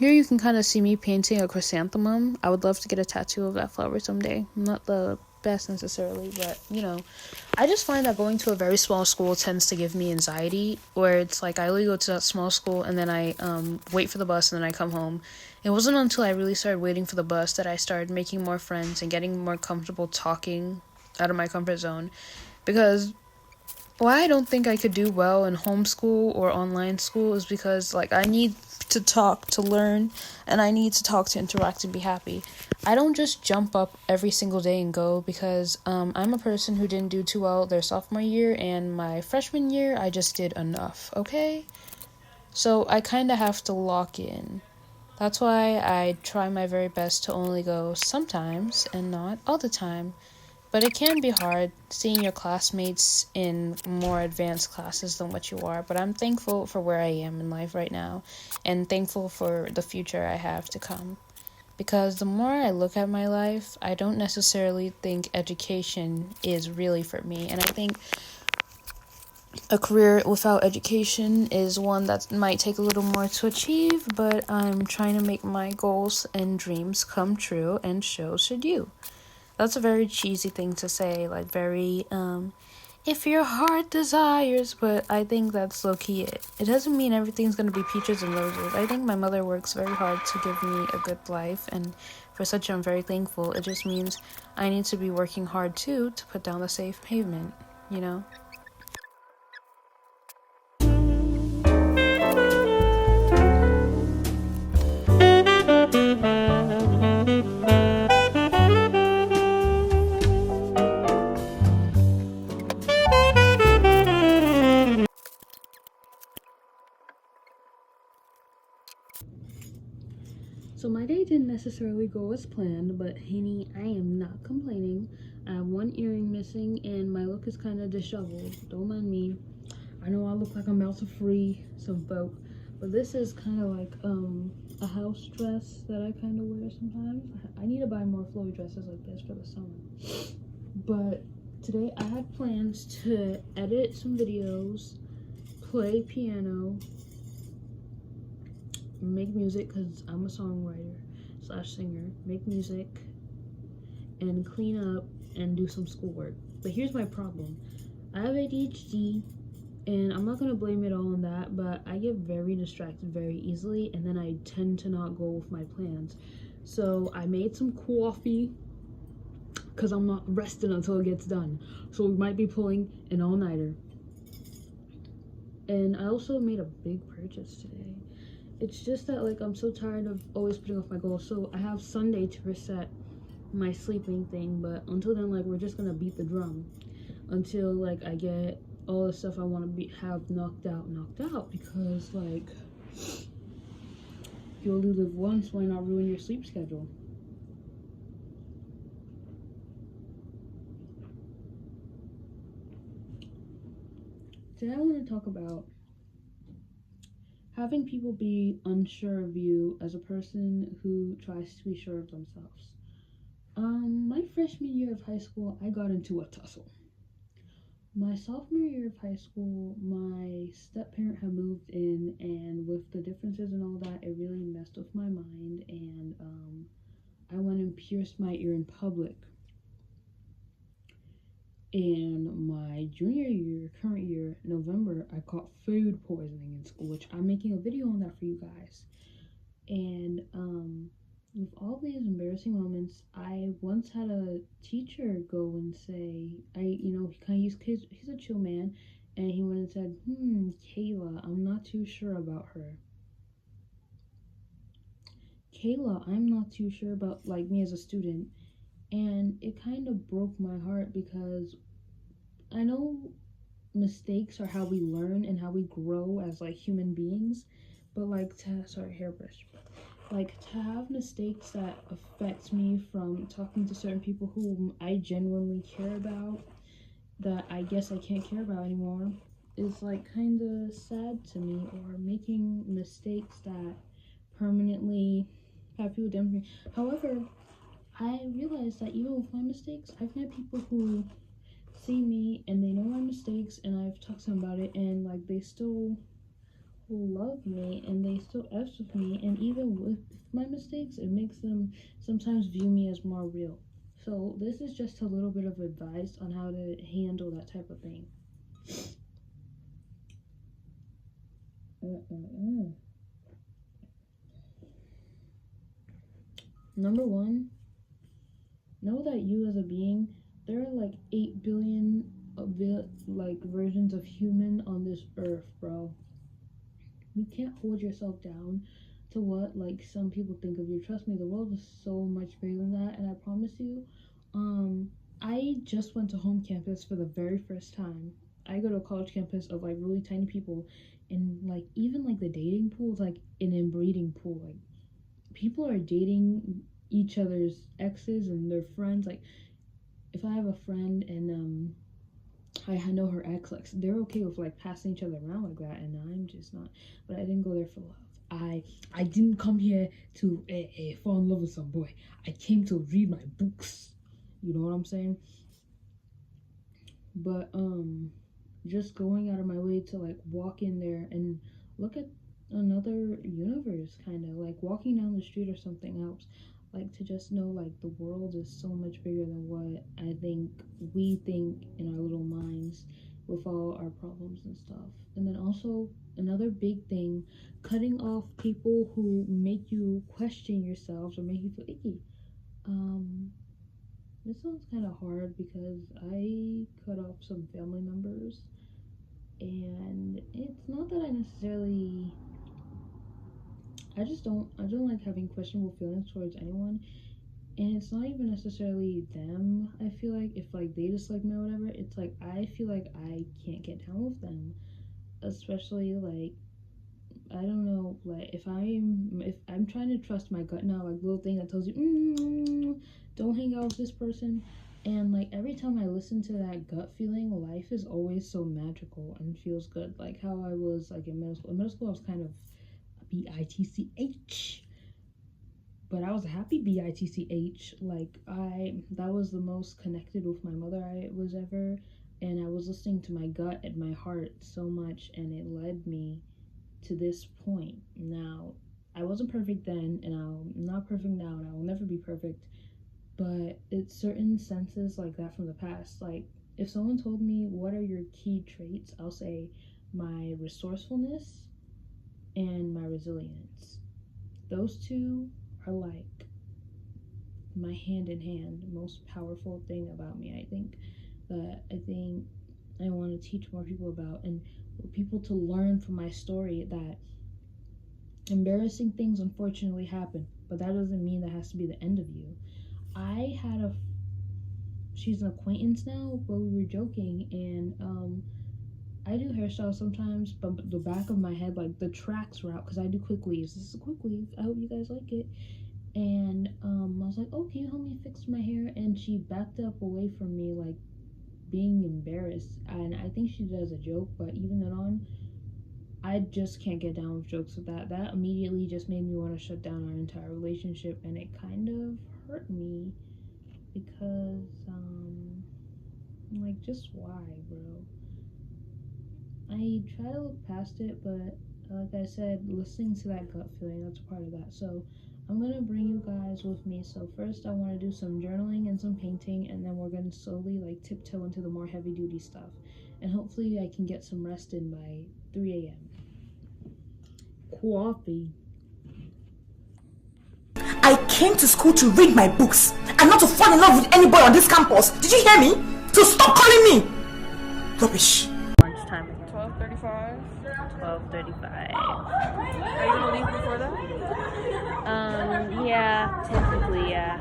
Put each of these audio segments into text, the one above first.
Here you can kind of see me painting a chrysanthemum. I would love to get a tattoo of that flower someday. I'm not the best necessarily, but you know, I just find that going to a very small school tends to give me anxiety, where it's like I only go to that small school and then I wait for the bus and then I come home. It wasn't until I really started waiting for the bus that I started making more friends and getting more comfortable talking out of my comfort zone. Because why I don't think I could do well in homeschool or online school is because, like, I need to talk to learn, and I need to talk to interact and be happy. I don't just jump up every single day and go, because I'm a person who didn't do too well their sophomore year, and my freshman year, I just did enough, okay? So I kind of have to lock in. That's why I try my very best to only go sometimes and not all the time. But it can be hard seeing your classmates in more advanced classes than what you are. But I'm thankful for where I am in life right now, and thankful for the future I have to come. Because the more I look at my life, I don't necessarily think education is really for me. And I think a career without education is one that might take a little more to achieve, but I'm trying to make my goals and dreams come true, and so should you. That's a very cheesy thing to say, like very, if your heart desires, but I think that's low-key it. It doesn't mean everything's gonna be peaches and roses. I think my mother works very hard to give me a good life, and for such I'm very thankful. It just means I need to be working hard too to put down the safe pavement, you know? So my day didn't necessarily go as planned, but honey, I am not complaining. I have one earring missing and my look is kind of disheveled. Don't mind me. I know I look like I'm about to free some folk, but this is kind of like a house dress that I kind of wear sometimes. I need to buy more flowy dresses like this for the summer. But today I had plans to edit some videos, play piano, make music, because I'm a songwriter / singer, make music, and clean up and do some schoolwork. But here's my problem. I have ADHD, and I'm not going to blame it all on that, but I get very distracted very easily, and then I tend to not go with my plans. So I made some coffee, because I'm not resting until it gets done. So we might be pulling an all-nighter. And I also made a big purchase today. It's just that, like, I'm so tired of always putting off my goals. So I have Sunday to reset my sleeping thing, but until then, like, we're just gonna beat the drum until, like, I get all the stuff I want to have knocked out, because, like, you only live once, why not ruin your sleep schedule? Today I want to talk about having people be unsure of you as a person who tries to be sure of themselves. My freshman year of high school, I got into a tussle. My sophomore year of high school, my step-parent had moved in, and with the differences and all that, it really messed with my mind, and I went and pierced my ear in public. And my junior year, current year, November, I caught food poisoning in school, which I'm making a video on that for you guys. And with all these embarrassing moments, I once had a teacher go and say, he's a chill man, and he went and said, Kayla, I'm not too sure about her. Kayla, I'm not too sure about, like, me as a student. And it kind of broke my heart, because I know mistakes are how we learn and how we grow as, like, human beings, but, like, hairbrush. Like, to have mistakes that affect me from talking to certain people whom I genuinely care about, that I guess I can't care about anymore, is, like, kind of sad to me. Or making mistakes that permanently have people down for me. However, I realized that even with my mistakes, I've met people who see me and they know my mistakes, and I've talked to them about it, and, like, they still love me and they still F's with me, and even with my mistakes, it makes them sometimes view me as more real. So this is just a little bit of advice on how to handle that type of thing. Number one, know that you as a being, there are like 8 billion versions of human on this earth, bro. You can't hold yourself down to what like some people think of you. Trust me, the world is so much bigger than that, and I promise you, I just went to home campus for the very first time. I go to a college campus of like really tiny people, and like even like the dating pool is like an inbreeding pool. Like people are dating each other's exes and their friends. Like if I have a friend and I know her ex, like they're okay with like passing each other around like that, and I'm just not. But I didn't go there for love. I didn't come here to fall in love with some boy. I came to read my books. You know what I'm saying? But just going out of my way to like walk in there and look at another universe, kind of like walking down the street or something helps. Like to just know like the world is so much bigger than what I think we think in our little minds with all our problems and stuff. And then also another big thing, cutting off people who make you question yourselves or make you feel icky. This sounds kind of hard because I cut off some family members, and it's not that I necessarily, I don't like having questionable feelings towards anyone, and it's not even necessarily them. I feel like if like they dislike me or whatever, it's like I feel like I can't get down with them, especially like I don't know, like if I'm trying to trust my gut now, like little thing that tells you don't hang out with this person, and like every time I listen to that gut feeling, life is always so magical and feels good. Like how I was like in middle school. In middle school I was kind of bitch, but I was a happy bitch. Like that was the most connected with my mother I was ever, and I was listening to my gut and my heart so much, and it led me to this point. Now I wasn't perfect then, and I'm not perfect now, and I will never be perfect, but it's certain senses like that from the past. Like if someone told me what are your key traits, I'll say my resourcefulness and my resilience. Those two are like my hand in hand most powerful thing about me. I think I want to teach more people about, and people to learn from my story that embarrassing things unfortunately happen, but that doesn't mean that has to be the end of you. I had she's an acquaintance now, but we were joking, and I do hairstyles sometimes, but the back of my head, like the tracks were out because I do quick weaves. This is a quick weave. I hope you guys like it. And I was like, oh, can you help me fix my hair? And she backed up away from me, like being embarrassed. And I think she does a joke, but even then on, I just can't get down with jokes with that. That immediately just made me want to shut down our entire relationship, and it kind of hurt me because, like, just why, bro? I try to look past it, but like I said, listening to that gut feeling, that's a part of that. So I'm going to bring you guys with me. So first I want to do some journaling and some painting, and then we're going to slowly like tiptoe into the more heavy duty stuff. And hopefully I can get some rest in by 3 a.m. Coffee. I came to school to read my books and not to fall in love with anybody on this campus. Did you hear me? So stop calling me. Rubbish. Lunchtime. 12:35. 12:35. Are you gonna leave before that? Yeah, technically, yeah.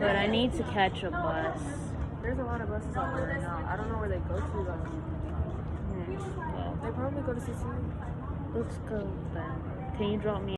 But I need to catch a bus. There's a lot of buses out there right now. I don't know where they go to though. Well, They probably go to CC. let's go then. Can you drop me